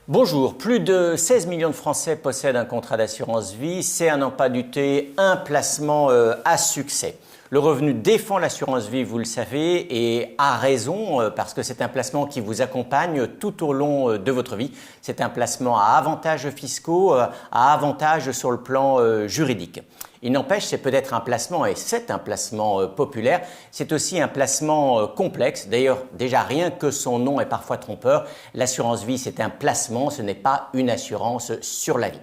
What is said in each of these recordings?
Bonjour, plus de 16 millions de Français possèdent un contrat d'assurance vie. C'est à n'en pas douter un placement à succès. Le revenu défend l'assurance vie, vous le savez, et à raison, parce que c'est un placement qui vous accompagne tout au long de votre vie. C'est un placement à avantages fiscaux, à avantages sur le plan juridique. Il n'empêche, c'est peut-être un placement, et c'est un placement populaire, c'est aussi un placement complexe. D'ailleurs, déjà rien que son nom est parfois trompeur. L'assurance vie, c'est un placement, ce n'est pas une assurance sur la vie.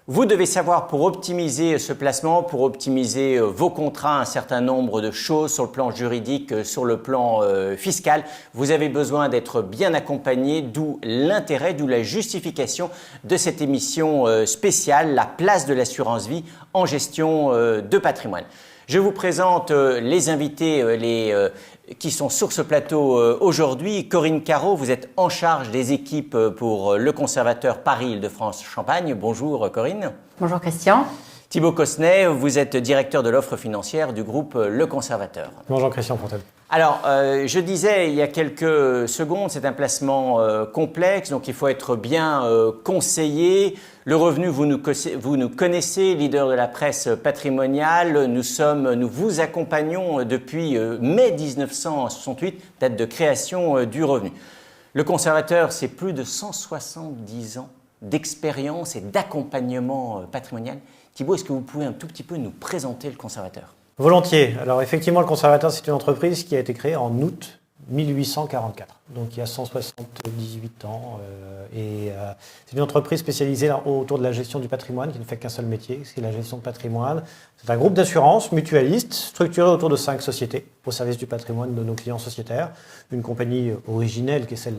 Vous devez savoir pour optimiser ce placement, pour optimiser vos contrats, un certain nombre de choses sur le plan juridique, sur le plan fiscal. Vous avez besoin d'être bien accompagné, d'où l'intérêt, d'où la justification de cette émission spéciale, la place de l'assurance vie en gestion de patrimoine. Je vous présente les invités qui sont sur ce plateau aujourd'hui. Corinne Carreau, vous êtes en charge des équipes pour le conservateur Paris-Île-de-France-Champagne. Bonjour Corinne. Bonjour Christian. Thibaut Cosnet, vous êtes directeur de l'offre financière du groupe Le Conservateur. Bonjour Christian Fontaine. Alors, je disais il y a quelques secondes, c'est un placement complexe, donc il faut être bien conseillé. Le revenu, vous nous connaissez, leader de la presse patrimoniale. Nous vous accompagnons depuis mai 1968, date de création du revenu. Le Conservateur, c'est plus de 170 ans d'expérience et d'accompagnement patrimonial. Thibaut, est-ce que vous pouvez un tout petit peu nous présenter le Conservateur ? Volontiers. Alors effectivement, le Conservateur, c'est une entreprise qui a été créée en août 1844, donc il y a 178 ans. C'est une entreprise spécialisée autour de la gestion du patrimoine, qui ne fait qu'un seul métier, c'est la gestion de patrimoine. C'est un groupe d'assurance mutualiste structuré autour de 5 sociétés au service du patrimoine de nos clients sociétaires. Une compagnie originelle qui est celle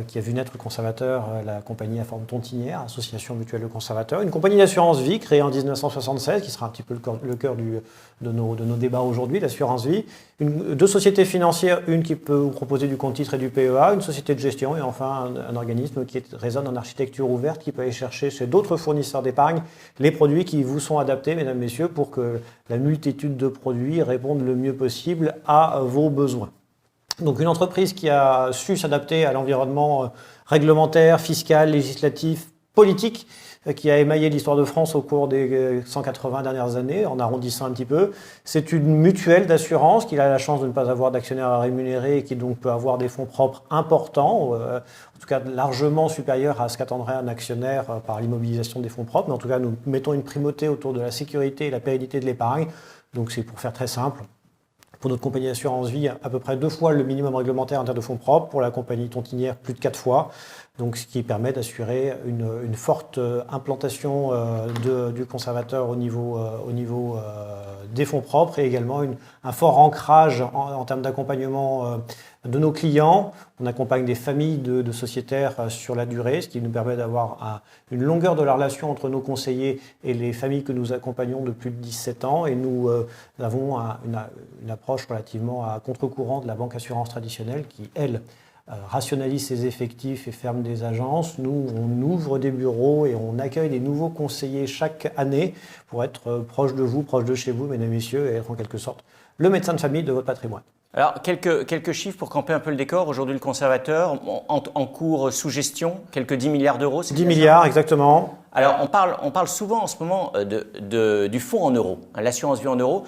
qui a vu naître le Conservateur, la compagnie à forme tontinière, Association Mutuelle de Conservateurs. Une compagnie d'assurance vie créée en 1976, qui sera un petit peu le cœur de nos débats aujourd'hui, l'assurance vie. Deux sociétés financières, une qui peut vous proposer du compte-titre et du PEA, une société de gestion et enfin un organisme qui résonne en architecture ouverte, qui peut aller chercher chez d'autres fournisseurs d'épargne les produits qui vous sont adaptés, mesdames, messieurs, pour que la multitude de produits répondent le mieux possible à vos besoins. Donc une entreprise qui a su s'adapter à l'environnement réglementaire, fiscal, législatif, politique qui a émaillé l'histoire de France au cours des 180 dernières années, en arrondissant un petit peu. C'est une mutuelle d'assurance qui a la chance de ne pas avoir d'actionnaires à rémunérer et qui donc peut avoir des fonds propres importants, en tout cas largement supérieurs à ce qu'attendrait un actionnaire par l'immobilisation des fonds propres. Mais en tout cas, nous mettons une primauté autour de la sécurité et la pérennité de l'épargne. Donc c'est pour faire très simple. Pour notre compagnie d'assurance vie, à peu près 2 fois le minimum réglementaire en termes de fonds propres. Pour la compagnie tontinière, plus de 4 fois. Donc, ce qui permet d'assurer une forte implantation du Conservateur au niveau des fonds propres et également un fort ancrage en termes d'accompagnement de nos clients. On accompagne des familles de sociétaires sur la durée, ce qui nous permet d'avoir une longueur de la relation entre nos conseillers et les familles que nous accompagnons depuis 17 ans. Et nous avons une approche relativement à contre-courant de la banque assurance traditionnelle qui, elle, rationalise ses effectifs et ferme des agences. Nous, on ouvre des bureaux et on accueille des nouveaux conseillers chaque année pour être proche de vous, proche de chez vous, mesdames et messieurs, et être en quelque sorte le médecin de famille de votre patrimoine. Alors, quelques chiffres pour camper un peu le décor. Aujourd'hui, le Conservateur, en cours sous gestion, quelques 10 milliards d'euros. 10 milliards, exactement. Alors, on parle souvent en ce moment du fonds en euros, l'assurance vie en euros.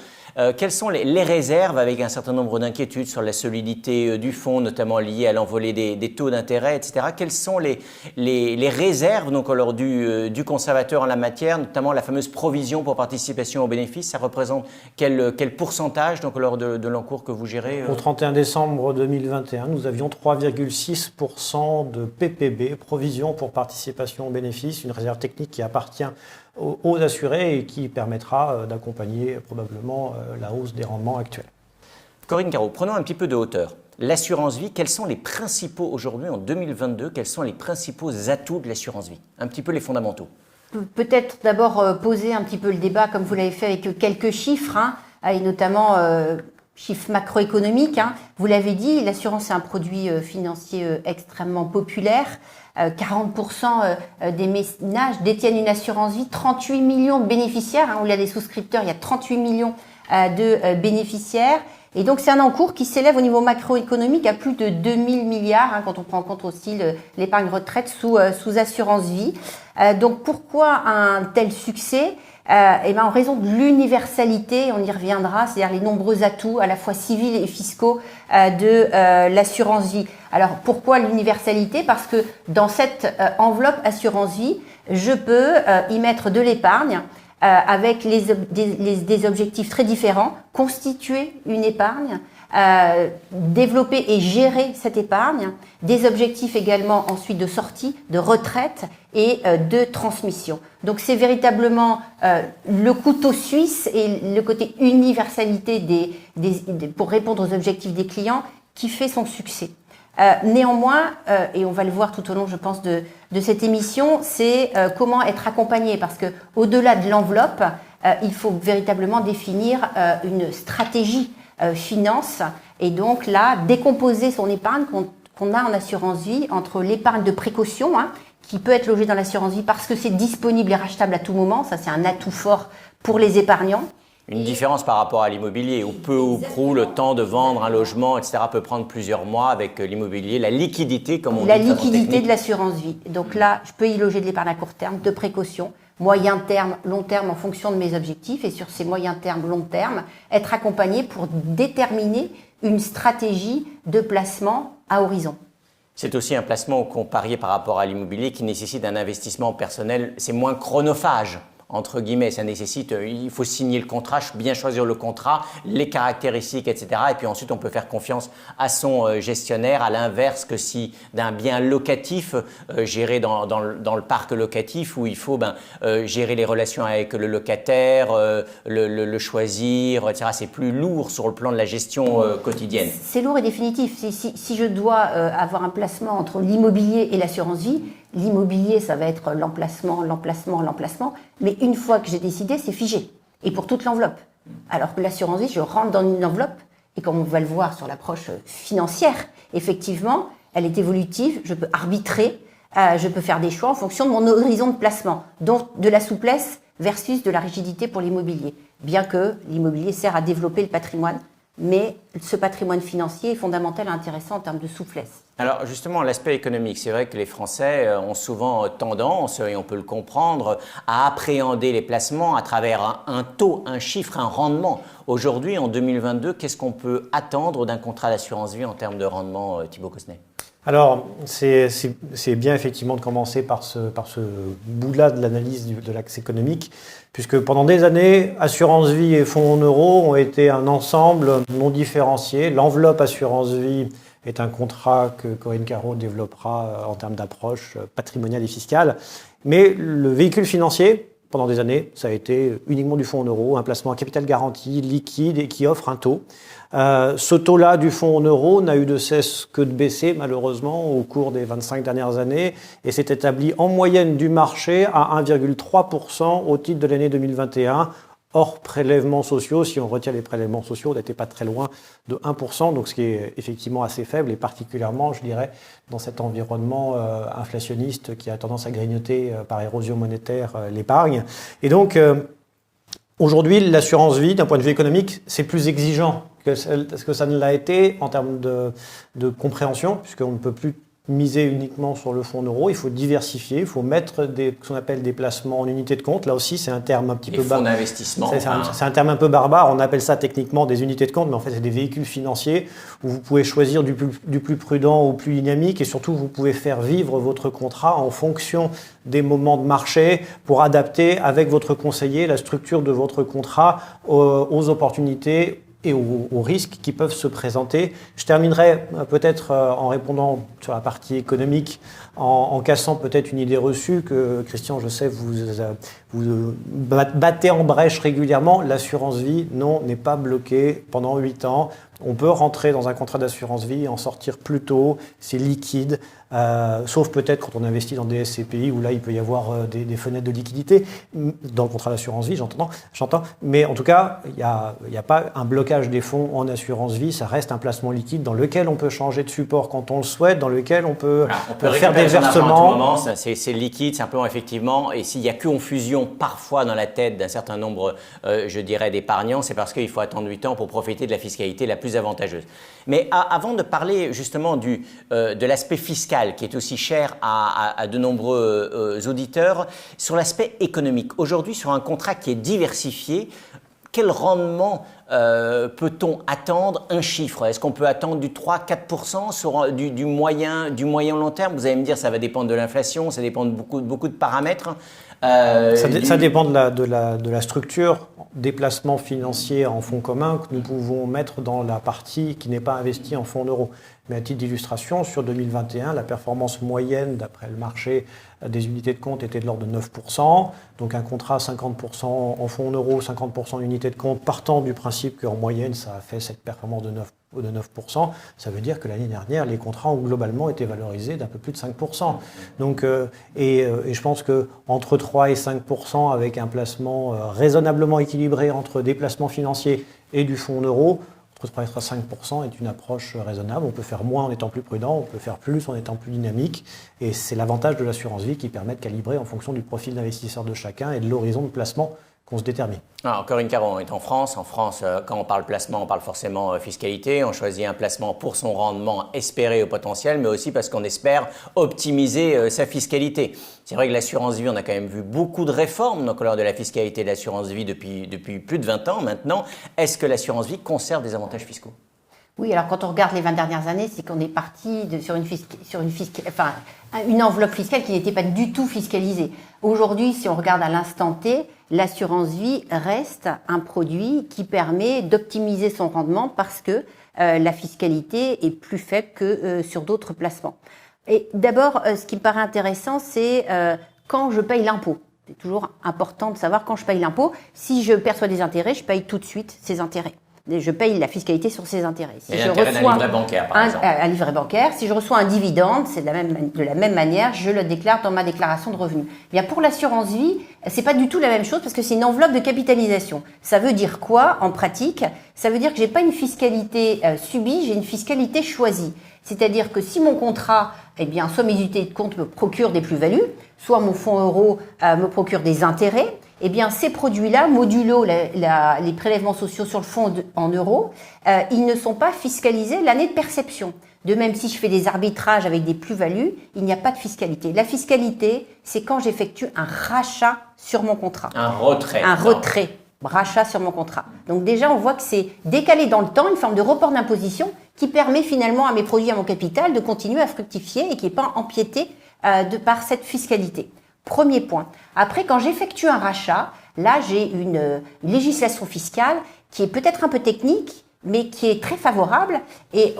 Quelles sont les réserves, avec un certain nombre d'inquiétudes sur la solidité du fonds, notamment liées à l'envolée des taux d'intérêt, etc. Quelles sont les réserves donc, alors, du Conservateur en la matière, notamment la fameuse provision pour participation aux bénéfices? Ça représente quel pourcentage donc, lors de l'encours que vous gérez? Au 31 décembre 2021, nous avions 3,6% de PPB, provision pour participation aux bénéfices, une réserve technique qui appartient aux assurés et qui permettra d'accompagner probablement la hausse des rendements actuels. Corinne Carreau, prenons un petit peu de hauteur. L'assurance vie, quels sont les principaux aujourd'hui en 2022, quels sont les principaux atouts de l'assurance vie? Un petit peu les fondamentaux. Peut-être d'abord poser un petit peu le débat comme vous l'avez fait avec quelques chiffres, et notamment chiffres macroéconomiques. Vous l'avez dit, l'assurance est un produit financier extrêmement populaire. 40% des ménages détiennent une assurance vie, 38 millions de bénéficiaires. Où il y a des souscripteurs, il y a 38 millions de bénéficiaires. Et donc, c'est un encours qui s'élève au niveau macroéconomique à plus de 2000 milliards, quand on prend en compte aussi l'épargne retraite sous assurance vie. Donc, pourquoi un tel succès ? En raison de l'universalité, on y reviendra, c'est-à-dire les nombreux atouts à la fois civils et fiscaux de l'assurance vie. Alors, pourquoi l'universalité ? Parce que dans cette enveloppe assurance vie, je peux y mettre de l'épargne, avec des objectifs très différents, constituer une épargne, développer et gérer cette épargne, des objectifs également ensuite de sortie, de retraite et de transmission. Donc c'est véritablement le couteau suisse et le côté universalité pour répondre aux objectifs des clients qui fait son succès. Néanmoins, et on va le voir tout au long, je pense, de cette émission, c'est comment être accompagné, parce que au-delà de l'enveloppe, il faut véritablement définir une stratégie finance, et donc là, décomposer son épargne qu'on a en assurance vie entre l'épargne de précaution, qui peut être logée dans l'assurance vie parce que c'est disponible et rachetable à tout moment, ça c'est un atout fort pour les épargnants. Une différence par rapport à l'immobilier, où peu ou prou le temps de vendre un logement, etc., peut prendre plusieurs mois avec l'immobilier, la liquidité, comme on dit. La liquidité de l'assurance vie. Donc là, je peux y loger de l'épargne à court terme, de précaution, moyen terme, long terme en fonction de mes objectifs, et sur ces moyens termes, long terme, être accompagné pour déterminer une stratégie de placement à horizon. C'est aussi un placement comparé par rapport à l'immobilier qui nécessite un investissement personnel, c'est moins chronophage. Entre guillemets, ça nécessite, il faut signer le contrat, bien choisir le contrat, les caractéristiques, etc. Et puis ensuite, on peut faire confiance à son gestionnaire, à l'inverse que si d'un bien locatif géré dans le parc locatif où il faut gérer les relations avec le locataire, le choisir, etc. C'est plus lourd sur le plan de la gestion quotidienne. C'est lourd et définitif. Si je dois avoir un placement entre l'immobilier et l'assurance vie, l'immobilier, ça va être l'emplacement. Mais une fois que j'ai décidé, c'est figé. Et pour toute l'enveloppe. Alors que l'assurance vie, je rentre dans une enveloppe. Et comme on va le voir sur l'approche financière, effectivement, elle est évolutive. Je peux arbitrer. Je peux faire des choix en fonction de mon horizon de placement. Donc, de la souplesse versus de la rigidité pour l'immobilier. Bien que l'immobilier sert à développer le patrimoine. Mais ce patrimoine financier est fondamental et intéressant en termes de souplesse. Alors justement, l'aspect économique, c'est vrai que les Français ont souvent tendance, et on peut le comprendre, à appréhender les placements à travers un taux, un chiffre, un rendement. Aujourd'hui, en 2022, qu'est-ce qu'on peut attendre d'un contrat d'assurance vie en termes de rendement, Thibaut Cosnet ? Alors, c'est bien effectivement de commencer par ce bout-là de l'analyse de l'axe économique, puisque pendant des années, assurance vie et fonds en euros ont été un ensemble non différencié. L'enveloppe assurance vie est un contrat que Corinne Caro développera en termes d'approche patrimoniale et fiscale. Mais le véhicule financier, pendant des années, ça a été uniquement du fonds en euros, un placement à capital garanti, liquide et qui offre un taux. Ce taux-là du fonds en euros n'a eu de cesse que de baisser, malheureusement, au cours des 25 dernières années et s'est établi en moyenne du marché à 1,3% au titre de l'année 2021, hors prélèvements sociaux. Si on retient les prélèvements sociaux, on n'était pas très loin de 1%, donc ce qui est effectivement assez faible et particulièrement, je dirais, dans cet environnement inflationniste qui a tendance à grignoter par érosion monétaire l'épargne. Et donc, aujourd'hui, l'assurance vie, d'un point de vue économique, c'est plus exigeant que ça ne l'a été en termes de compréhension, puisqu'on ne peut plus miser uniquement sur le fonds en euros, il faut diversifier, il faut mettre ce qu'on appelle des placements en unité de compte. Là aussi, c'est un terme un petit peu barbare. D'investissement. C'est un terme un peu barbare, on appelle ça techniquement des unités de compte, mais en fait, c'est des véhicules financiers où vous pouvez choisir du plus prudent au plus dynamique et surtout, vous pouvez faire vivre votre contrat en fonction des moments de marché pour adapter avec votre conseiller la structure de votre contrat aux opportunités et aux risques qui peuvent se présenter. Je terminerai peut-être en répondant sur la partie économique, en cassant peut-être une idée reçue que, Christian, je sais, vous battez en brèche régulièrement. L'assurance vie, non, n'est pas bloquée pendant 8 ans. On peut rentrer dans un contrat d'assurance vie, en sortir plus tôt, c'est liquide. sauf peut-être quand on investit dans des SCPI où là il peut y avoir des fenêtres de liquidité, dans le contrat d'assurance vie j'entends, mais en tout cas il n'y a pas un blocage des fonds en assurance vie, ça reste un placement liquide dans lequel on peut changer de support quand on le souhaite, dans lequel on peut faire des versements. C'est liquide simplement effectivement, et s'il y a confusion parfois dans la tête d'un certain nombre, je dirais, d'épargnants, c'est parce qu'il faut attendre 8 ans pour profiter de la fiscalité la plus avantageuse. Mais avant de parler justement de l'aspect fiscal qui est aussi cher à de nombreux auditeurs, sur l'aspect économique, aujourd'hui sur un contrat qui est diversifié, quel rendement peut-on attendre? Un chiffre, est-ce qu'on peut attendre du 3-4% sur du moyen long terme? Vous allez me dire ça va dépendre de l'inflation, ça dépend de beaucoup de paramètres. Ça dépend de la structure des placements financiers en fonds communs que nous pouvons mettre dans la partie qui n'est pas investie en fonds euros. Mais à titre d'illustration, sur 2021, la performance moyenne d'après le marché des unités de compte était de l'ordre de 9%. Donc un contrat 50% en fonds euros, 50% en unités de compte, partant du principe qu'en moyenne, ça a fait cette performance de 9%, ça veut dire que l'année dernière, les contrats ont globalement été valorisés d'un peu plus de 5%. Donc, et je pense qu'entre 3 et 5%, avec un placement raisonnablement équilibré entre des placements financiers et du fonds euro, entre 3 et 5% est une approche raisonnable. On peut faire moins en étant plus prudent, on peut faire plus en étant plus dynamique. Et c'est l'avantage de l'assurance vie qui permet de calibrer en fonction du profil d'investisseur de chacun et de l'horizon de placement qu'on se détermine. Alors, Corinne Caron, on est en France. En France, quand on parle placement, on parle forcément fiscalité. On choisit un placement pour son rendement espéré au potentiel, mais aussi parce qu'on espère optimiser sa fiscalité. C'est vrai que l'assurance vie, on a quand même vu beaucoup de réformes dans le couleur de la fiscalité de l'assurance vie depuis plus de 20 ans maintenant. Est-ce que l'assurance vie conserve des avantages fiscaux? Oui, alors quand on regarde les 20 dernières années, c'est qu'on est parti sur une enveloppe fiscale qui n'était pas du tout fiscalisée. Aujourd'hui, si on regarde à l'instant T, l'assurance vie reste un produit qui permet d'optimiser son rendement parce que la fiscalité est plus faible que sur d'autres placements. Et d'abord, ce qui me paraît intéressant, c'est quand je paye l'impôt. C'est toujours important de savoir quand je paye l'impôt. Si je perçois des intérêts, je paye tout de suite ces intérêts. Je paye la fiscalité sur ces intérêts. Si je reçois un livret bancaire, par exemple. Un livret bancaire, si je reçois un dividende, c'est de la même manière, je le déclare dans ma déclaration de revenus. Bien, pour l'assurance vie, c'est pas du tout la même chose parce que c'est une enveloppe de capitalisation. Ça veut dire quoi en pratique? Ça veut dire que j'ai pas une fiscalité subie, j'ai une fiscalité choisie. C'est-à-dire que si mon contrat, soit mes unités de compte me procurent des plus-values, soit mon fonds euro me procure des intérêts, ces produits-là, modulo les prélèvements sociaux sur le fonds en euros, ils ne sont pas fiscalisés l'année de perception. De même, si je fais des arbitrages avec des plus-values, il n'y a pas de fiscalité. La fiscalité, c'est quand j'effectue un rachat sur mon contrat. Un retrait. Rachat sur mon contrat. Donc déjà, on voit que c'est décalé dans le temps, une forme de report d'imposition qui permet finalement à mes produits, à mon capital, de continuer à fructifier et qui n'est pas empiété par cette fiscalité. Premier point. Après, quand j'effectue un rachat, là, j'ai une législation fiscale qui est peut-être un peu technique, mais qui est très favorable. Et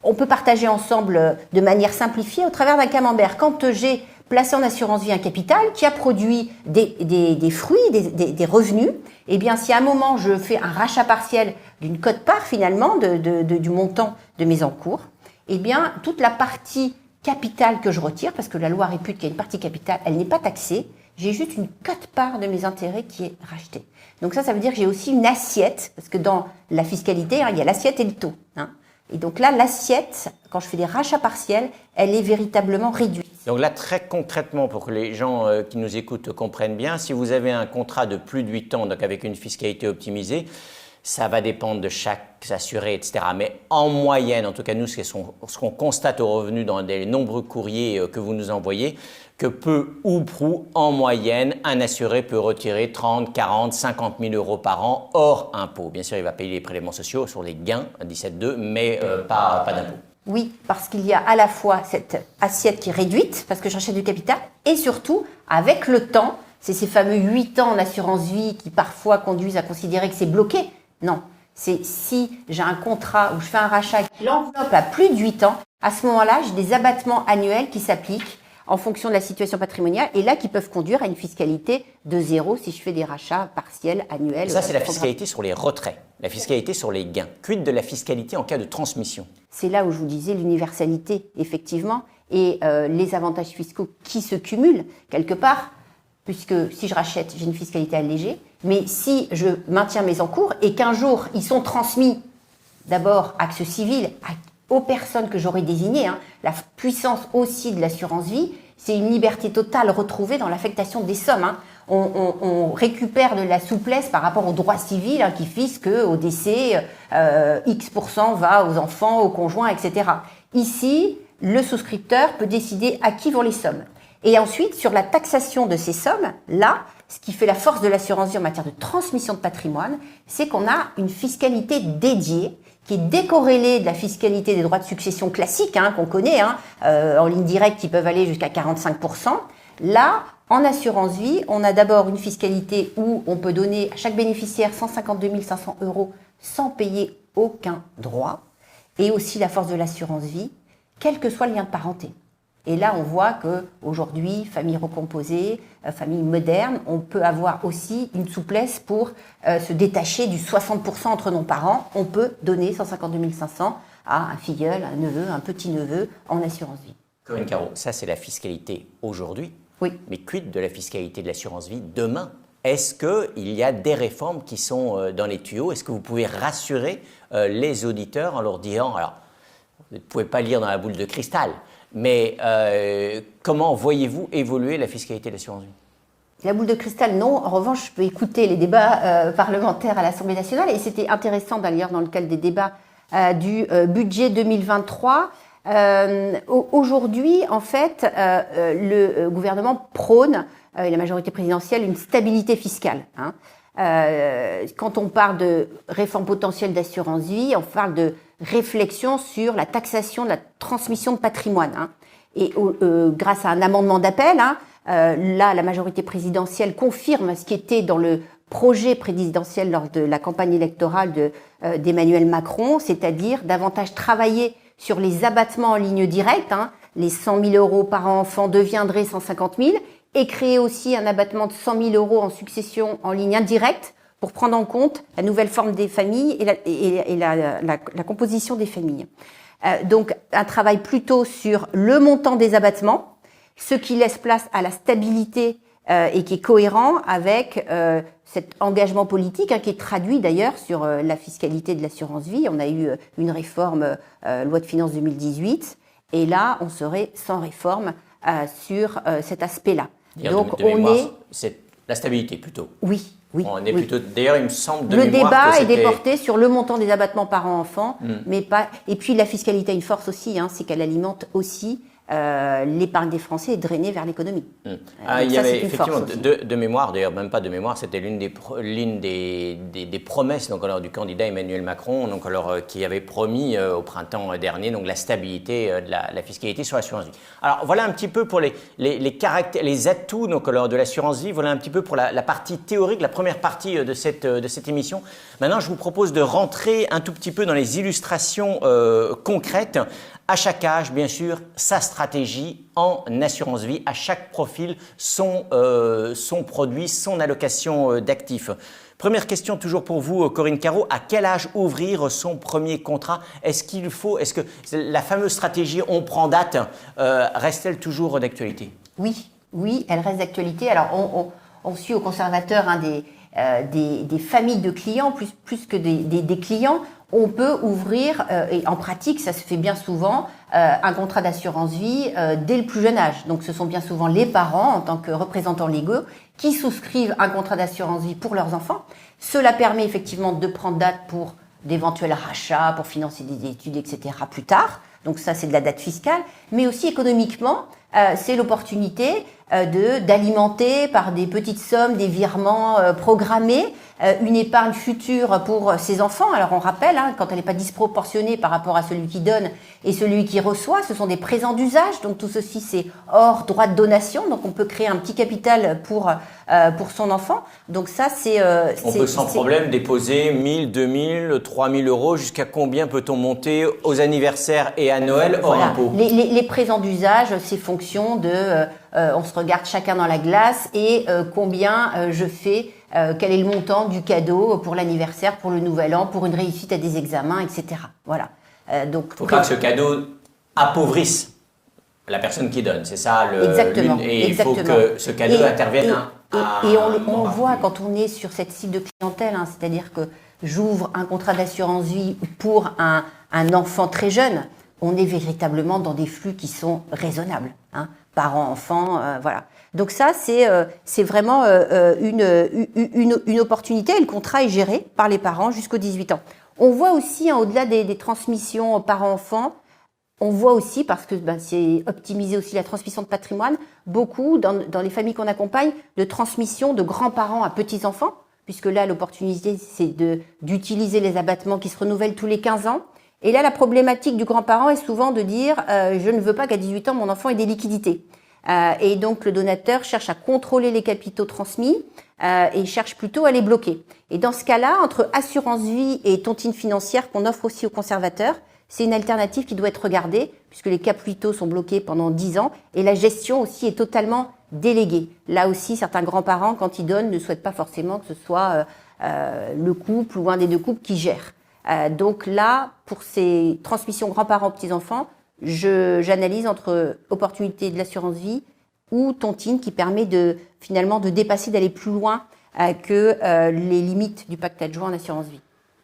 on peut partager ensemble de manière simplifiée au travers d'un camembert. Quand j'ai placé en assurance vie un capital qui a produit des fruits, des revenus, si à un moment je fais un rachat partiel d'une quote-part finalement du montant de mes encours, toute la partie capital que je retire, parce que la loi répute qu'il y a une partie capitale, elle n'est pas taxée, j'ai juste une quote-part de mes intérêts qui est rachetée. Donc ça veut dire que j'ai aussi une assiette, parce que dans la fiscalité, il y a l'assiette et le taux. Et donc là, l'assiette, quand je fais des rachats partiels, elle est véritablement réduite. Donc là, très concrètement, pour que les gens qui nous écoutent comprennent bien, si vous avez un contrat de plus de 8 ans, donc avec une fiscalité optimisée, ça va dépendre de chaque assuré, etc. Mais en moyenne, en tout cas nous, c'est ce qu'on constate au revenu dans les nombreux courriers que vous nous envoyez, que peu ou prou, en moyenne, un assuré peut retirer 30, 40, 50 000 euros par an hors impôt. Bien sûr, il va payer les prélèvements sociaux sur les gains, 17,2, mais pas d'impôt. Oui, parce qu'il y a à la fois cette assiette qui est réduite, parce que j'achète du capital, et surtout, avec le temps, c'est ces fameux 8 ans en assurance vie qui parfois conduisent à considérer que c'est bloqué. Non, c'est si j'ai un contrat où je fais un rachat qui l'enveloppe à plus de 8 ans, à ce moment-là, j'ai des abattements annuels qui s'appliquent en fonction de la situation patrimoniale et là qui peuvent conduire à une fiscalité de 0 si je fais des rachats partiels annuels. Et ça, c'est la fiscalité sur les retraits, la fiscalité sur les gains. Quid de la fiscalité en cas de transmission? C'est là où je vous disais l'universalité, effectivement. et les avantages fiscaux qui se cumulent quelque part, puisque si je rachète, j'ai une fiscalité allégée, mais si je maintiens mes encours et qu'un jour ils sont transmis d'abord acte civil aux personnes que j'aurais désignées, la puissance aussi de l'assurance vie, c'est une liberté totale retrouvée dans l'affectation des sommes. On récupère de la souplesse par rapport au droit civil qui fixe qu'au décès, X% va aux enfants, aux conjoints, etc. Ici, le souscripteur peut décider à qui vont les sommes. Et ensuite, sur la taxation de ces sommes, là, ce qui fait la force de l'assurance vie en matière de transmission de patrimoine, c'est qu'on a une fiscalité dédiée qui est décorrélée de la fiscalité des droits de succession classiques qu'on connaît, en ligne directe qui peuvent aller jusqu'à 45%. Là, en assurance vie, on a d'abord une fiscalité où on peut donner à chaque bénéficiaire 152 500 € sans payer aucun droit, et aussi la force de l'assurance vie, quel que soit le lien de parenté. Et là, on voit qu'aujourd'hui, famille recomposée, famille moderne, on peut avoir aussi une souplesse pour se détacher du 60% entre nos parents. On peut donner 152 500 à un filleul, un neveu, un petit-neveu en assurance vie. Corinne Caro, ça c'est la fiscalité aujourd'hui. Oui. Mais quid de la fiscalité de l'assurance vie demain? Est-ce qu'il y a des réformes qui sont dans les tuyaux? Est-ce que vous pouvez rassurer les auditeurs en leur disant, alors vous ne pouvez pas lire dans la boule de cristal, mais comment voyez-vous évoluer la fiscalité de l'assurance vie? La boule de cristal, non. En revanche, je peux écouter les débats parlementaires à l'Assemblée nationale. Et c'était intéressant d'ailleurs dans le cadre des débats du budget 2023. Aujourd'hui, en fait, le gouvernement prône, et la majorité présidentielle, une stabilité fiscale. Quand on parle de réforme potentielle d'assurance vie, on parle de réflexion sur la taxation de la transmission de patrimoine. Et grâce à un amendement d'appel, là, la majorité présidentielle confirme ce qui était dans le projet présidentiel lors de la campagne électorale d'Emmanuel Macron, c'est-à-dire davantage travailler sur les abattements en ligne directe. Les 100 000 € par enfant deviendraient 150 000, et créer aussi un abattement de 100 000 € en succession en ligne indirecte pour prendre en compte la nouvelle forme des familles et la composition des familles. Donc un travail plutôt sur le montant des abattements, ce qui laisse place à la stabilité et qui est cohérent avec cet engagement politique qui est traduit d'ailleurs sur la fiscalité de l'assurance vie. On a eu une réforme loi de finances 2018 et là on serait sans réforme sur cet aspect-là. Donc c'est la stabilité plutôt. Oui. On est plutôt. D'ailleurs, il me semble de le mémoire débat est déporté sur le montant des abattements par enfant, mais pas. Et puis la fiscalité a une force aussi, c'est qu'elle alimente aussi l'épargne des Français est drainée vers l'économie. Il y avait effectivement de mémoire, d'ailleurs même pas de mémoire, c'était l'une des promesses donc, alors, du candidat Emmanuel Macron donc, alors, qui avait promis au printemps dernier donc, la stabilité de la fiscalité sur l'assurance vie. Alors voilà un petit peu pour les atouts donc, alors, de l'assurance vie, voilà un petit peu pour la partie théorique, la première partie de cette émission. Maintenant je vous propose de rentrer un tout petit peu dans les illustrations concrètes. À chaque âge, bien sûr, sa stratégie en assurance vie. À chaque profil, son produit, son allocation d'actifs. Première question toujours pour vous, Corinne Caro. À quel âge ouvrir son premier contrat? Est-ce que la fameuse stratégie on prend date reste-t-elle toujours d'actualité? Oui, elle reste d'actualité. Alors, on suit au conservateur des familles de clients plus que des clients. On peut ouvrir, et en pratique, ça se fait bien souvent, un contrat d'assurance vie dès le plus jeune âge. Donc, ce sont bien souvent les parents, en tant que représentants légaux, qui souscrivent un contrat d'assurance vie pour leurs enfants. Cela permet effectivement de prendre date pour d'éventuels rachats, pour financer des études, etc. plus tard. Donc ça, c'est de la date fiscale. Mais aussi économiquement, c'est l'opportunité d'alimenter par des petites sommes, des virements programmés, une épargne future pour ses enfants. Alors on rappelle, quand elle n'est pas disproportionnée par rapport à celui qui donne et celui qui reçoit, ce sont des présents d'usage. Donc tout ceci, c'est hors droit de donation. Donc on peut créer un petit capital pour son enfant. Donc ça, on peut sans problème déposer 1000, 2000, 3000 €. Jusqu'à combien peut-on monter aux anniversaires et à Noël hors impôt? Les présents d'usage, c'est fonction de... on se regarde chacun dans la glace et combien je fais, quel est le montant du cadeau pour l'anniversaire, pour le nouvel an, pour une réussite à des examens, etc. Voilà. Donc, faut pas que ce cadeau appauvrisse La personne qui donne, c'est ça Exactement. Et il faut Exactement. que ce cadeau intervienne et on voit quand on est sur cette cible de clientèle, hein, c'est-à-dire que j'ouvre un contrat d'assurance vie pour un enfant très jeune, on est véritablement dans des flux qui sont raisonnables, hein, parents-enfants, voilà. Donc ça, c'est vraiment une opportunité, et le contrat est géré par les parents jusqu'aux 18 ans. On voit aussi, hein, au-delà des transmissions parents-enfants, on voit aussi, parce que c'est optimiser aussi la transmission de patrimoine, beaucoup dans les familles qu'on accompagne, de transmission de grands-parents à petits-enfants, puisque là, l'opportunité, c'est d'utiliser les abattements qui se renouvellent tous les 15 ans. Et là, la problématique du grand-parent est souvent de dire je ne veux pas qu'à 18 ans, mon enfant ait des liquidités. Et donc, le donateur cherche à contrôler les capitaux transmis et cherche plutôt à les bloquer. Et dans ce cas-là, entre assurance vie et tontine financière qu'on offre aussi aux conservateurs, c'est une alternative qui doit être regardée, puisque les capitaux sont bloqués pendant 10 ans et la gestion aussi est totalement déléguée. Là aussi, certains grands-parents, quand ils donnent, ne souhaitent pas forcément que ce soit le couple ou un des deux couples qui gère. Donc là, pour ces transmissions grands-parents-petits-enfants, j'analyse entre opportunité de l'assurance vie ou tontine qui permet finalement de dépasser, d'aller plus loin que les limites du pacte adjoint en assurance vie.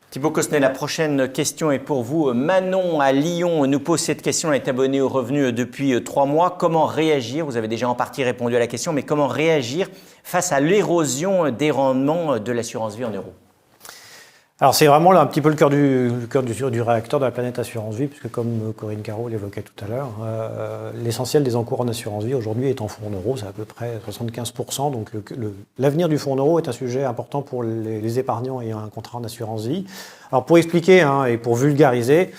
Thibaut Cosnet, la prochaine question est pour vous. Manon à Lyon nous pose cette question. Elle est abonnée au Revenu depuis 3 mois. Comment réagir? Vous avez déjà en partie répondu à la question, mais comment réagir face à l'érosion des rendements de l'assurance vie en euros? Alors c'est vraiment là un petit peu le cœur du réacteur de la planète assurance vie, puisque comme Corinne Carreau l'évoquait tout à l'heure, l'essentiel des encours en assurance vie aujourd'hui est en fonds euros, c'est à peu près 75%. Donc l'avenir du fonds euro est un sujet important pour les épargnants ayant un contrat en assurance vie. Alors pour expliquer et pour vulgariser,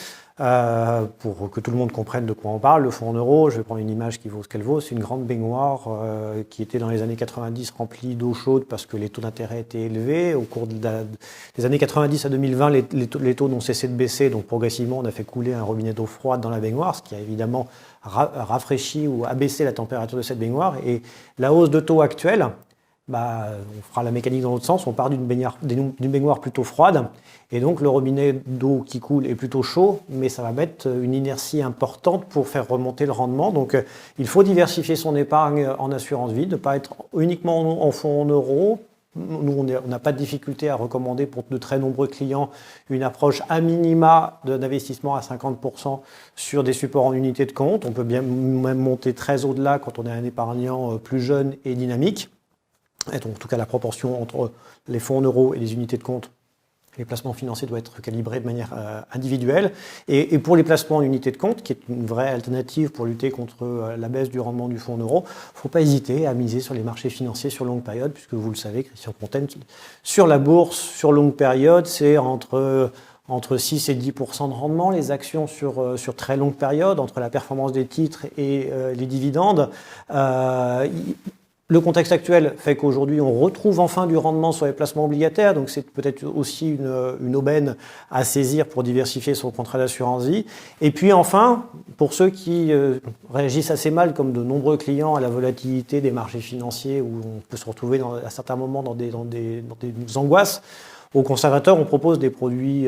pour que tout le monde comprenne de quoi on parle, le fonds en euros, je vais prendre une image qui vaut ce qu'elle vaut, c'est une grande baignoire qui était dans les années 90 remplie d'eau chaude parce que les taux d'intérêt étaient élevés. Au cours des années 90 à 2020, les taux n'ont cessé de baisser, donc progressivement on a fait couler un robinet d'eau froide dans la baignoire, ce qui a évidemment rafraîchi ou abaissé la température de cette baignoire. Et la hausse de taux actuelle, on fera la mécanique dans l'autre sens, on part d'une baignoire plutôt froide, et donc le robinet d'eau qui coule est plutôt chaud, mais ça va mettre une inertie importante pour faire remonter le rendement. Donc il faut diversifier son épargne en assurance vie, ne pas être uniquement en fonds en euros. Nous, on n'a pas de difficulté à recommander pour de très nombreux clients une approche à minima d'investissement à 50% sur des supports en unité de compte. On peut bien même monter très au-delà quand on est un épargnant plus jeune et dynamique. Et donc, en tout cas, la proportion entre les fonds en euros et les unités de compte, les placements financiers doivent être calibrés de manière individuelle. Et pour les placements en unités de compte, qui est une vraie alternative pour lutter contre la baisse du rendement du fonds en euros, il ne faut pas hésiter à miser sur les marchés financiers sur longue période, puisque vous le savez, Christian Fontaine, sur la bourse, sur longue période, c'est entre 6 et 10% de rendement, les actions sur très longue période, entre la performance des titres et les dividendes. Le contexte actuel fait qu'aujourd'hui, on retrouve enfin du rendement sur les placements obligataires, donc c'est peut-être aussi une aubaine à saisir pour diversifier son contrat d'assurance vie. Et puis enfin, pour ceux qui réagissent assez mal, comme de nombreux clients, à la volatilité des marchés financiers, où on peut se retrouver à certains moments dans des angoisses, aux conservateurs, on propose des produits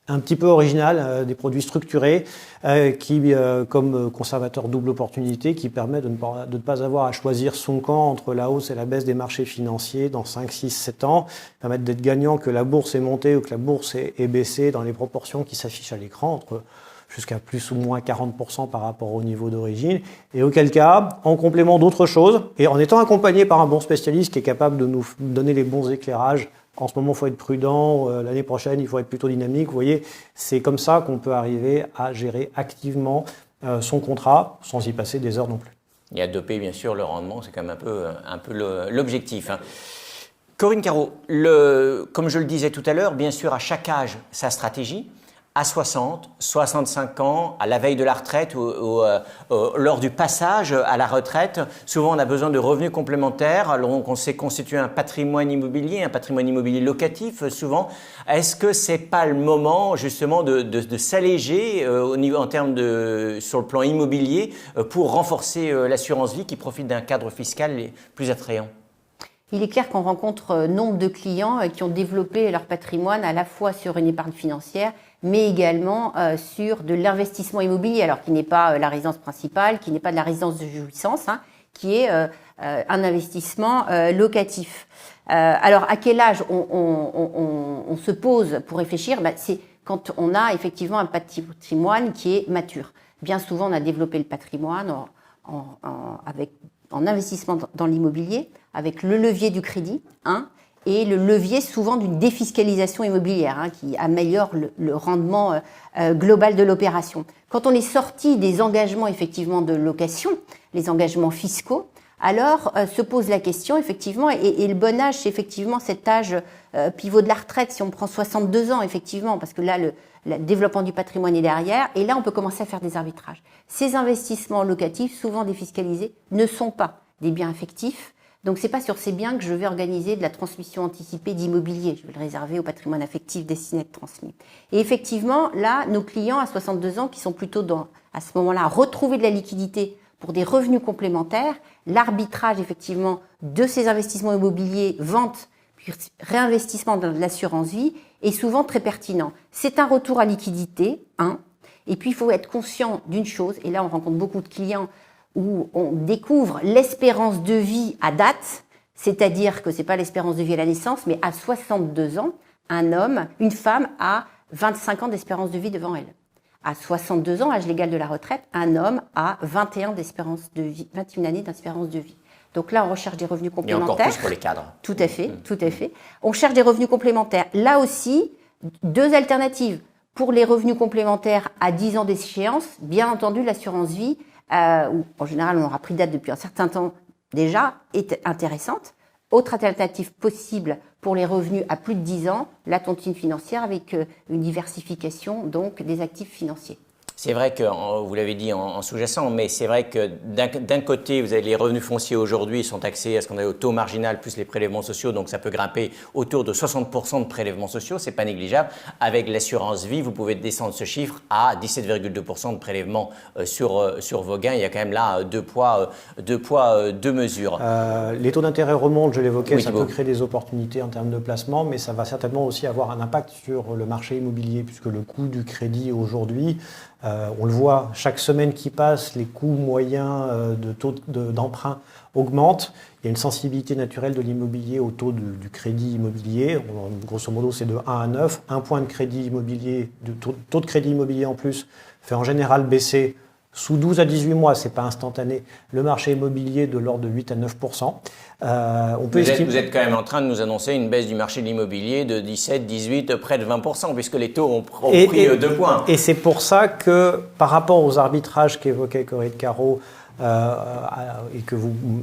un petit peu original, des produits structurés qui, comme conservateur double opportunité, qui permet de ne pas avoir à choisir son camp entre la hausse et la baisse des marchés financiers dans 5, 6, 7 ans, permettre d'être gagnant que la bourse est montée ou que la bourse est baissée dans les proportions qui s'affichent à l'écran, entre jusqu'à plus ou moins 40% par rapport au niveau d'origine, et auquel cas, en complément d'autres choses, et en étant accompagné par un bon spécialiste qui est capable de nous donner les bons éclairages. En ce moment, il faut être prudent. L'année prochaine, il faut être plutôt dynamique. Vous voyez, c'est comme ça qu'on peut arriver à gérer activement son contrat sans y passer des heures non plus. Et à doper, bien sûr, le rendement, c'est quand même un peu l'objectif. Corinne Carreau, comme je le disais tout à l'heure, bien sûr, à chaque âge, sa stratégie. À 60, 65 ans, à la veille de la retraite ou lors du passage à la retraite, souvent on a besoin de revenus complémentaires. Alors on s'est constitué un patrimoine immobilier locatif souvent. Est-ce que c'est pas le moment justement de s'alléger en termes sur le plan immobilier pour renforcer l'assurance vie qui profite d'un cadre fiscal plus attrayant? Il est clair qu'on rencontre nombre de clients qui ont développé leur patrimoine à la fois sur une épargne financière, mais également sur de l'investissement immobilier, alors qui n'est pas la résidence principale, qui n'est pas de la résidence de jouissance, hein, qui est un investissement locatif. Alors, à quel âge on se pose pour réfléchir? C'est quand on a effectivement un patrimoine qui est mature. Bien souvent, on a développé le patrimoine en investissement dans l'immobilier, avec le levier du crédit, hein, et le levier souvent d'une défiscalisation immobilière, hein, qui améliore le rendement global de l'opération. Quand on est sorti des engagements effectivement de location, les engagements fiscaux, alors se pose la question effectivement, et le bon âge, c'est effectivement cet âge pivot de la retraite, si on prend 62 ans effectivement, parce que là le développement du patrimoine est derrière, et là on peut commencer à faire des arbitrages. Ces investissements locatifs, souvent défiscalisés, ne sont pas des biens affectifs, donc c'est pas sur ces biens que je vais organiser de la transmission anticipée d'immobilier, je vais le réserver au patrimoine affectif destiné à être transmis. Et effectivement, là, nos clients à 62 ans qui sont plutôt à ce moment-là à retrouver de la liquidité pour des revenus complémentaires, l'arbitrage effectivement de ces investissements immobiliers, vente, puis réinvestissement dans l'assurance vie est souvent très pertinent. C'est un retour à liquidité, hein, et puis il faut être conscient d'une chose, et là on rencontre beaucoup de clients où on découvre l'espérance de vie à date, c'est-à-dire que c'est pas l'espérance de vie à la naissance, mais à 62 ans, un homme, une femme a 25 ans d'espérance de vie devant elle. À 62 ans, âge légal de la retraite, un homme a 21 d'espérance de vie, 21 années d'espérance de vie. Donc là, on recherche des revenus complémentaires. Et encore plus pour les cadres. Tout à fait, tout à fait. On cherche des revenus complémentaires. Là aussi, deux alternatives. Pour les revenus complémentaires à 10 ans d'échéance, bien entendu, l'assurance vie, où en général on aura pris date depuis un certain temps déjà, est intéressante. Autre alternative possible pour les revenus à plus de 10 ans, la tontine financière avec une diversification donc des actifs financiers. C'est vrai que, vous l'avez dit en sous-jacent, mais c'est vrai que d'un côté, vous avez les revenus fonciers aujourd'hui sont taxés à ce qu'on a au taux marginal plus les prélèvements sociaux, donc ça peut grimper autour de 60% de prélèvements sociaux, c'est pas négligeable. Avec l'assurance vie, vous pouvez descendre ce chiffre à 17,2% de prélèvements sur vos gains. Il y a quand même là deux poids, deux mesures. Les taux d'intérêt remontent, je l'évoquais, oui, ça peut créer des opportunités en termes de placement, mais ça va certainement aussi avoir un impact sur le marché immobilier, puisque le coût du crédit aujourd'hui, on le voit, chaque semaine qui passe, les coûts moyens de taux d'emprunt augmentent. Il y a une sensibilité naturelle de l'immobilier au taux du crédit immobilier. Grosso modo, c'est de 1 à 9. Un point de crédit immobilier, taux de crédit immobilier en plus, fait en général baisser sous 12 à 18 mois, ce n'est pas instantané, le marché immobilier de l'ordre de 8 à 9%. Vous êtes quand même en train de nous annoncer une baisse du marché de l'immobilier de 17, 18, près de 20%, puisque les taux ont pris 2 points. Et c'est pour ça que, par rapport aux arbitrages qu'évoquait Corinne Caro, et que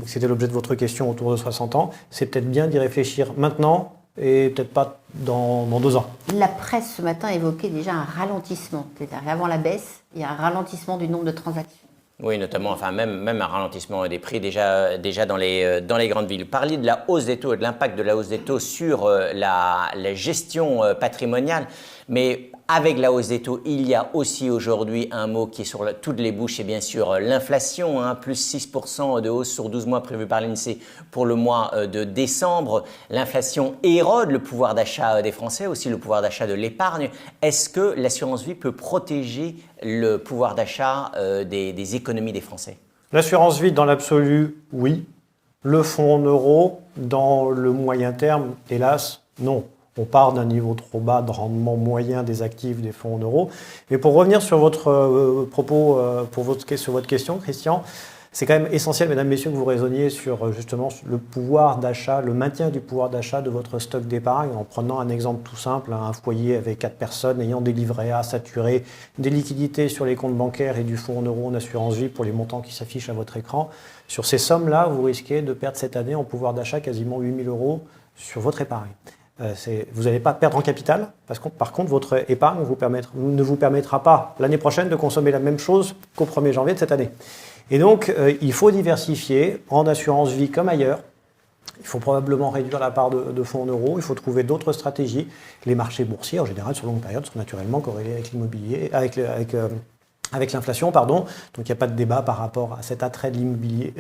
c'était l'objet de votre question autour de 60 ans, c'est peut-être bien d'y réfléchir maintenant et peut-être pas dans 2 ans. La presse ce matin évoquait déjà un ralentissement. C'est-à-dire avant la baisse, il y a un ralentissement du nombre de transactions. Oui, notamment, enfin même un ralentissement des prix déjà dans les grandes villes. Vous parliez de la hausse des taux et de l'impact de la hausse des taux sur la gestion patrimoniale, mais avec la hausse des taux, il y a aussi aujourd'hui un mot qui est sur toutes les bouches, c'est bien sûr l'inflation, hein, plus 6% de hausse sur 12 mois prévu par l'INSEE pour le mois de décembre. L'inflation érode le pouvoir d'achat des Français, aussi le pouvoir d'achat de l'épargne. Est-ce que l'assurance vie peut protéger le pouvoir d'achat des économies des Français? L'assurance vie, dans l'absolu, oui. Le fonds en euros, dans le moyen terme, hélas, non. On part d'un niveau trop bas de rendement moyen des actifs des fonds en euros. Mais pour revenir sur votre propos, sur votre question, Christian, c'est quand même essentiel, mesdames, messieurs, que vous raisonniez sur justement le pouvoir d'achat, le maintien du pouvoir d'achat de votre stock d'épargne, en prenant un exemple tout simple, un foyer avec 4 personnes ayant des livrets A saturés, des liquidités sur les comptes bancaires et du fonds en euros en assurance vie pour les montants qui s'affichent à votre écran. Sur ces sommes-là, vous risquez de perdre cette année en pouvoir d'achat quasiment 8 000 € sur votre épargne. Vous n'allez pas perdre en capital, parce que par contre, votre épargne ne vous permettra pas l'année prochaine de consommer la même chose qu'au 1er janvier de cette année. Et donc, il faut diversifier en assurance vie comme ailleurs. Il faut probablement réduire la part de fonds en euros. Il faut trouver d'autres stratégies. Les marchés boursiers, en général, sur longue période, sont naturellement corrélés avec l'immobilier, avec avec l'inflation, pardon. Donc il n'y a pas de débat par rapport à cet attrait de l'immobilier,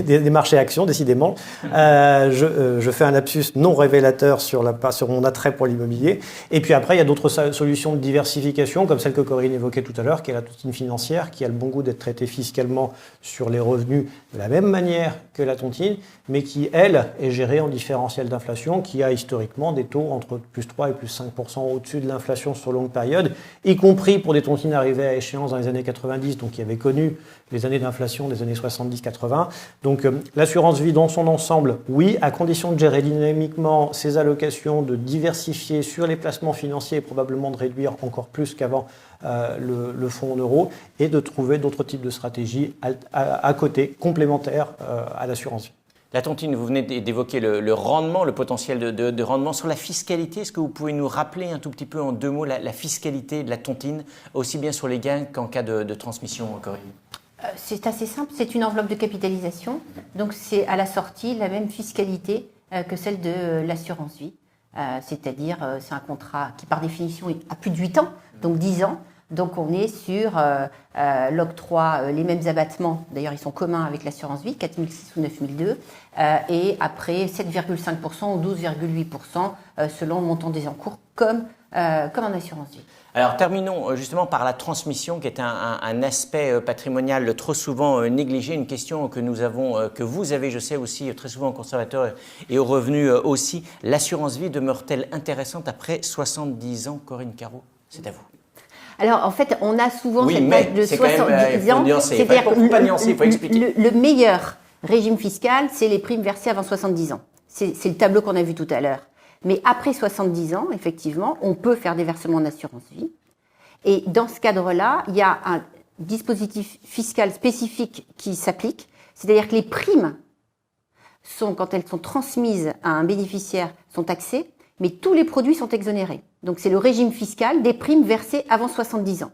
des marchés actions, décidément. Je fais un lapsus non révélateur sur mon attrait pour l'immobilier. Et puis après, il y a d'autres solutions de diversification, comme celle que Corinne évoquait tout à l'heure, qui est la tontine financière, qui a le bon goût d'être traitée fiscalement sur les revenus de la même manière que la tontine, mais qui, elle, est gérée en différentiel d'inflation, qui a historiquement des taux entre plus 3 et plus 5% au-dessus de l'inflation sur longue période, y compris pour des tontines arrivées à échéance dans les années 90, donc qui avait connu les années d'inflation des années 70-80. Donc l'assurance vie dans son ensemble, oui, à condition de gérer dynamiquement ses allocations, de diversifier sur les placements financiers et probablement de réduire encore plus qu'avant le fonds en euros et de trouver d'autres types de stratégies à côté, complémentaires à l'assurance vie. La tontine, vous venez d'évoquer le rendement, le potentiel de rendement. Sur la fiscalité, est-ce que vous pouvez nous rappeler un tout petit peu en 2 mots la fiscalité de la tontine, aussi bien sur les gains qu'en cas de transmission, Corinne? C'est assez simple, c'est une enveloppe de capitalisation. Donc c'est à la sortie la même fiscalité que celle de l'assurance vie. C'est-à-dire c'est un contrat qui par définition a plus de 8 ans, donc 10 ans. Donc on est sur l'octroi, les mêmes abattements, d'ailleurs ils sont communs avec l'assurance vie, 4006 ou 9002, et après 7,5% ou 12,8% selon le montant des encours, comme en assurance vie. Alors terminons justement par la transmission qui est un aspect patrimonial trop souvent négligé, une question que nous avons, que vous avez je sais aussi très souvent aux conservateurs et aux revenus aussi. L'assurance vie demeure-t-elle intéressante après 70 ans, Corinne Carreau? C'est à vous. Alors, en fait, on a souvent oui, cette base de 70 ans. C'est-à-dire que le meilleur régime fiscal, c'est les primes versées avant 70 ans. C'est le tableau qu'on a vu tout à l'heure. Mais après 70 ans, effectivement, on peut faire des versements en assurance vie. Et dans ce cadre-là, il y a un dispositif fiscal spécifique qui s'applique. C'est-à-dire que les primes quand elles sont transmises à un bénéficiaire, sont taxées, mais tous les produits sont exonérés. Donc c'est le régime fiscal des primes versées avant 70 ans.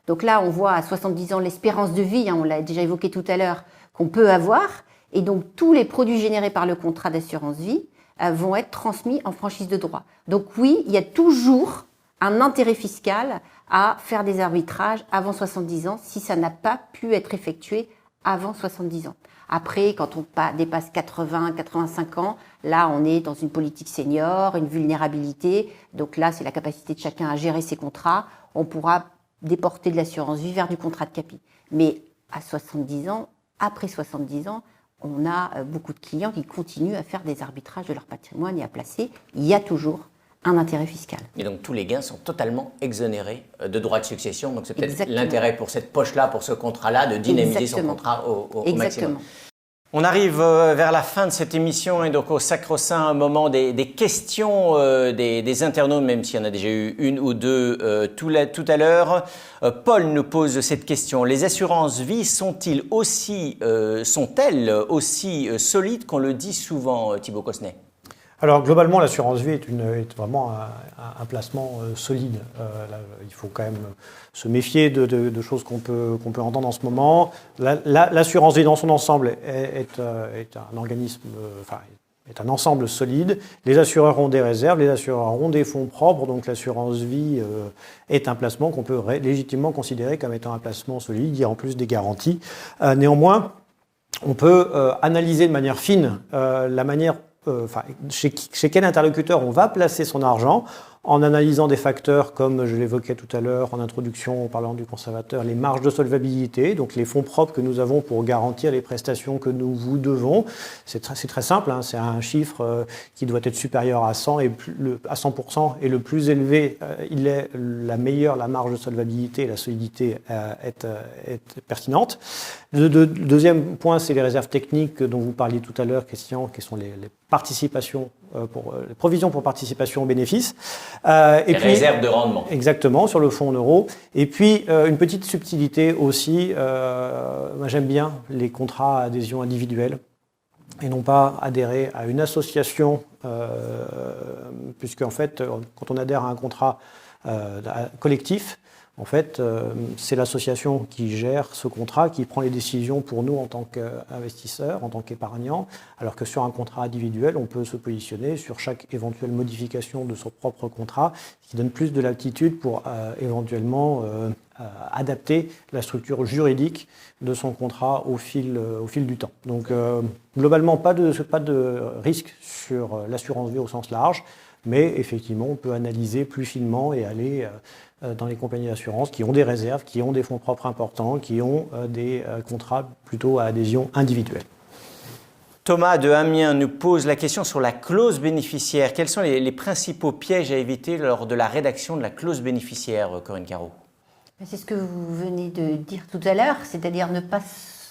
Donc là, on voit à 70 ans l'espérance de vie, on l'a déjà évoqué tout à l'heure, qu'on peut avoir. Et donc tous les produits générés par le contrat d'assurance vie vont être transmis en franchise de droit. Donc oui, il y a toujours un intérêt fiscal à faire des arbitrages avant 70 ans si ça n'a pas pu être effectué avant 70 ans. Après, quand on dépasse 80, 85 ans, là, on est dans une politique senior, une vulnérabilité. Donc là, c'est la capacité de chacun à gérer ses contrats. On pourra déporter de l'assurance vie vers du contrat de capi. Mais à 70 ans, après 70 ans, on a beaucoup de clients qui continuent à faire des arbitrages de leur patrimoine et à placer. Il y a toujours un intérêt fiscal. Et donc tous les gains sont totalement exonérés de droits de succession. Donc c'est peut-être l'intérêt pour cette poche-là, pour ce contrat-là, de dynamiser son contrat au maximum. On arrive vers la fin de cette émission et donc au sacro-saint moment des questions des internautes, même s'il y en a déjà eu une ou deux tout à l'heure. Paul nous pose cette question. Les assurances vie sont-elles aussi solides qu'on le dit souvent, Thibaut Cosnet? Alors globalement, l'assurance vie est vraiment un placement solide. Là, il faut quand même se méfier de choses qu'on peut entendre en ce moment. L'assurance vie dans son ensemble est un organisme, est un ensemble solide. Les assureurs ont des réserves, les assureurs ont des fonds propres, donc l'assurance vie est un placement qu'on peut légitimement considérer comme étant un placement solide. Il y a en plus des garanties. Néanmoins, on peut analyser de manière fine la manière chez quel interlocuteur on va placer son argent en analysant des facteurs comme je l'évoquais tout à l'heure en introduction en parlant du conservateur, les marges de solvabilité, donc les fonds propres que nous avons pour garantir les prestations que nous vous devons. C'est très simple, hein, c'est un chiffre qui doit être supérieur à 100% et le plus élevé, il est la marge de solvabilité et la solidité est pertinente. Le deuxième point, c'est les réserves techniques dont vous parliez tout à l'heure, qui sont les participations les provisions pour participation aux bénéfices. Réserves de rendement. Exactement, sur le fonds en euros. Et puis, une petite subtilité aussi, moi j'aime bien les contrats à adhésion individuelle et non pas adhérer à une association, puisque en fait, quand on adhère à un contrat collectif, En fait, c'est l'association qui gère ce contrat, qui prend les décisions pour nous en tant qu'investisseurs, en tant qu'épargnants, alors que sur un contrat individuel, on peut se positionner sur chaque éventuelle modification de son propre contrat, ce qui donne plus de latitude pour éventuellement adapter la structure juridique de son contrat au fil du temps. Donc globalement, pas de risque sur l'assurance vie au sens large, mais effectivement, on peut analyser plus finement et aller dans les compagnies d'assurance qui ont des réserves, qui ont des fonds propres importants, qui ont des contrats plutôt à adhésion individuelle. Thomas de Amiens nous pose la question sur la clause bénéficiaire. Quels sont les principaux pièges à éviter lors de la rédaction de la clause bénéficiaire, Corinne Carreau? C'est ce que vous venez de dire tout à l'heure, c'est-à-dire ne pas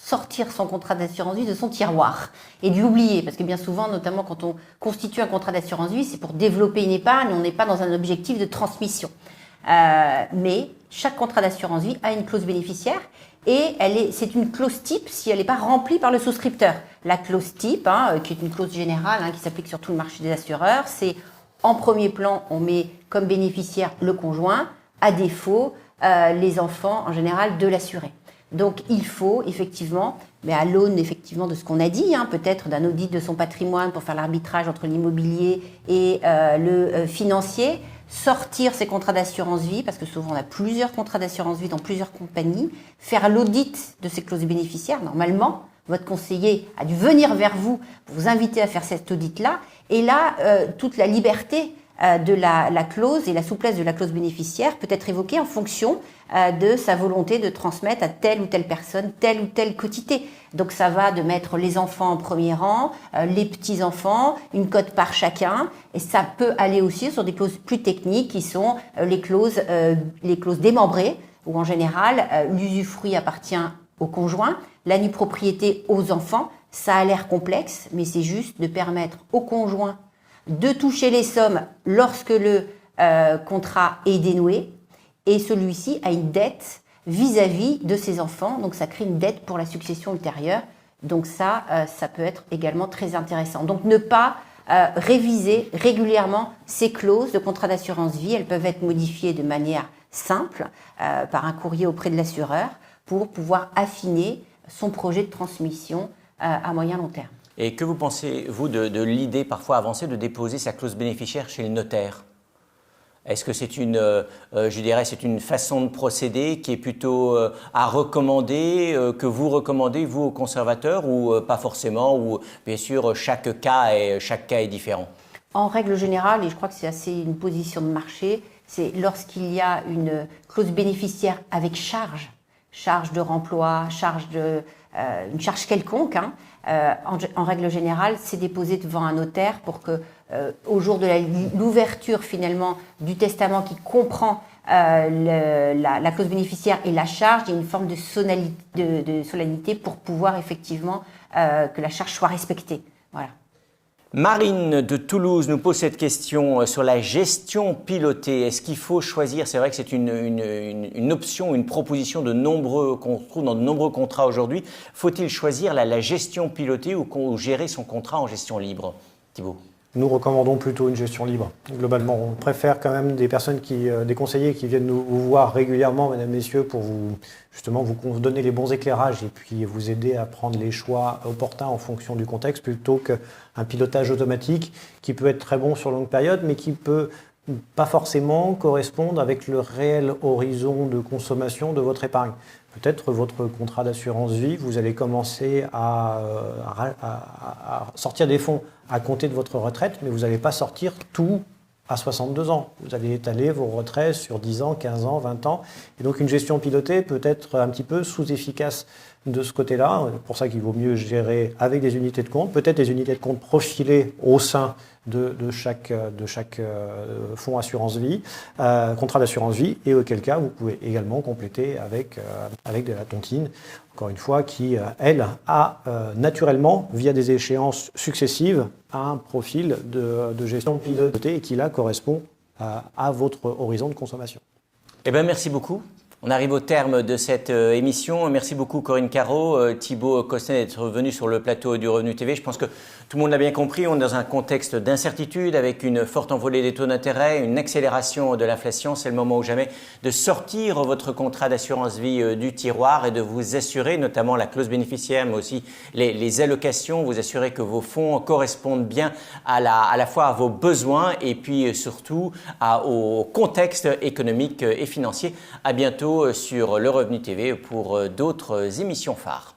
sortir son contrat d'assurance vie de son tiroir et de l'oublier. Parce que bien souvent, notamment quand on constitue un contrat d'assurance vie, c'est pour développer une épargne, on n'est pas dans un objectif de transmission. Mais chaque contrat d'assurance vie a une clause bénéficiaire et c'est une clause type si elle n'est pas remplie par le souscripteur. La clause type, qui est une clause générale qui s'applique sur tout le marché des assureurs, c'est en premier plan, on met comme bénéficiaire le conjoint, à défaut, les enfants en général de l'assuré. Donc il faut effectivement, mais à l'aune effectivement de ce qu'on a dit, peut-être d'un audit de son patrimoine pour faire l'arbitrage entre l'immobilier et le financier, sortir ses contrats d'assurance vie, parce que souvent on a plusieurs contrats d'assurance vie dans plusieurs compagnies, faire l'audit de ces clauses bénéficiaires. Normalement, votre conseiller a dû venir vers vous pour vous inviter à faire cet audit-là. Et là, toute la liberté de la clause et la souplesse de la clause bénéficiaire peut être évoquée en fonction de sa volonté de transmettre à telle ou telle personne telle ou telle quotité. Donc ça va de mettre les enfants en premier rang, les petits-enfants, une cote par chacun, et ça peut aller aussi sur des clauses plus techniques qui sont les clauses démembrées, où en général l'usufruit appartient au conjoint, la nue propriété aux enfants. Ça a l'air complexe, mais c'est juste de permettre au conjoint de toucher les sommes lorsque le contrat est dénoué, et celui-ci a une dette vis-à-vis de ses enfants, donc ça crée une dette pour la succession ultérieure. Donc ça peut être également très intéressant. Donc ne pas réviser régulièrement ces clauses de contrat d'assurance vie, elles peuvent être modifiées de manière simple par un courrier auprès de l'assureur pour pouvoir affiner son projet de transmission à moyen long terme. Et que vous pensez, vous, de l'idée parfois avancée de déposer sa clause bénéficiaire chez le notaire? Est-ce que c'est c'est une façon de procéder qui est plutôt à recommander, que vous recommandez, vous, aux conservateurs, ou pas forcément, ou bien sûr, chaque cas est différent? En règle générale, et je crois que c'est assez une position de marché, c'est lorsqu'il y a une clause bénéficiaire avec charge de remploi, une charge quelconque, en règle générale, c'est déposé devant un notaire pour que, au jour de l'ouverture finalement du testament qui comprend la clause bénéficiaire et la charge, il y a une forme de solennité pour pouvoir effectivement que la charge soit respectée. Voilà. Marine de Toulouse nous pose cette question sur la gestion pilotée. Est-ce qu'il faut choisir? C'est vrai que c'est une option, une proposition qu'on trouve dans de nombreux contrats aujourd'hui. Faut-il choisir la gestion pilotée ou gérer son contrat en gestion libre? Thibault? Nous recommandons plutôt une gestion libre. Globalement, on préfère quand même des conseillers qui viennent nous voir régulièrement, mesdames, messieurs, pour vous donner les bons éclairages et puis vous aider à prendre les choix opportuns en fonction du contexte, plutôt qu'un pilotage automatique qui peut être très bon sur longue période, mais qui peut pas forcément correspondre avec le réel horizon de consommation de votre épargne. Peut-être votre contrat d'assurance vie, vous allez commencer à sortir des fonds à compter de votre retraite, mais vous n'allez pas sortir tout à 62 ans. Vous allez étaler vos retraites sur 10 ans, 15 ans, 20 ans. Et donc une gestion pilotée peut être un petit peu sous-efficace de ce côté-là. C'est pour ça qu'il vaut mieux gérer avec des unités de compte, peut-être des unités de compte profilées au sein de chaque fonds assurance vie, contrat d'assurance vie, et auquel cas vous pouvez également compléter avec de la tontine, encore une fois, qui, elle, a naturellement, via des échéances successives, un profil de gestion pilotée et qui, là, correspond à votre horizon de consommation. Eh bien, merci beaucoup. On arrive au terme de cette émission. Merci beaucoup Corinne Caro, Thibaut Cosnet d'être venu sur le plateau du Revenu TV. Je pense que tout le monde l'a bien compris, on est dans un contexte d'incertitude avec une forte envolée des taux d'intérêt, une accélération de l'inflation. C'est le moment ou jamais de sortir votre contrat d'assurance vie du tiroir et de vous assurer, notamment la clause bénéficiaire, mais aussi les allocations, vous assurer que vos fonds correspondent bien à la fois à vos besoins et puis surtout au contexte économique et financier. À bientôt sur le Revenu TV pour d'autres émissions phares.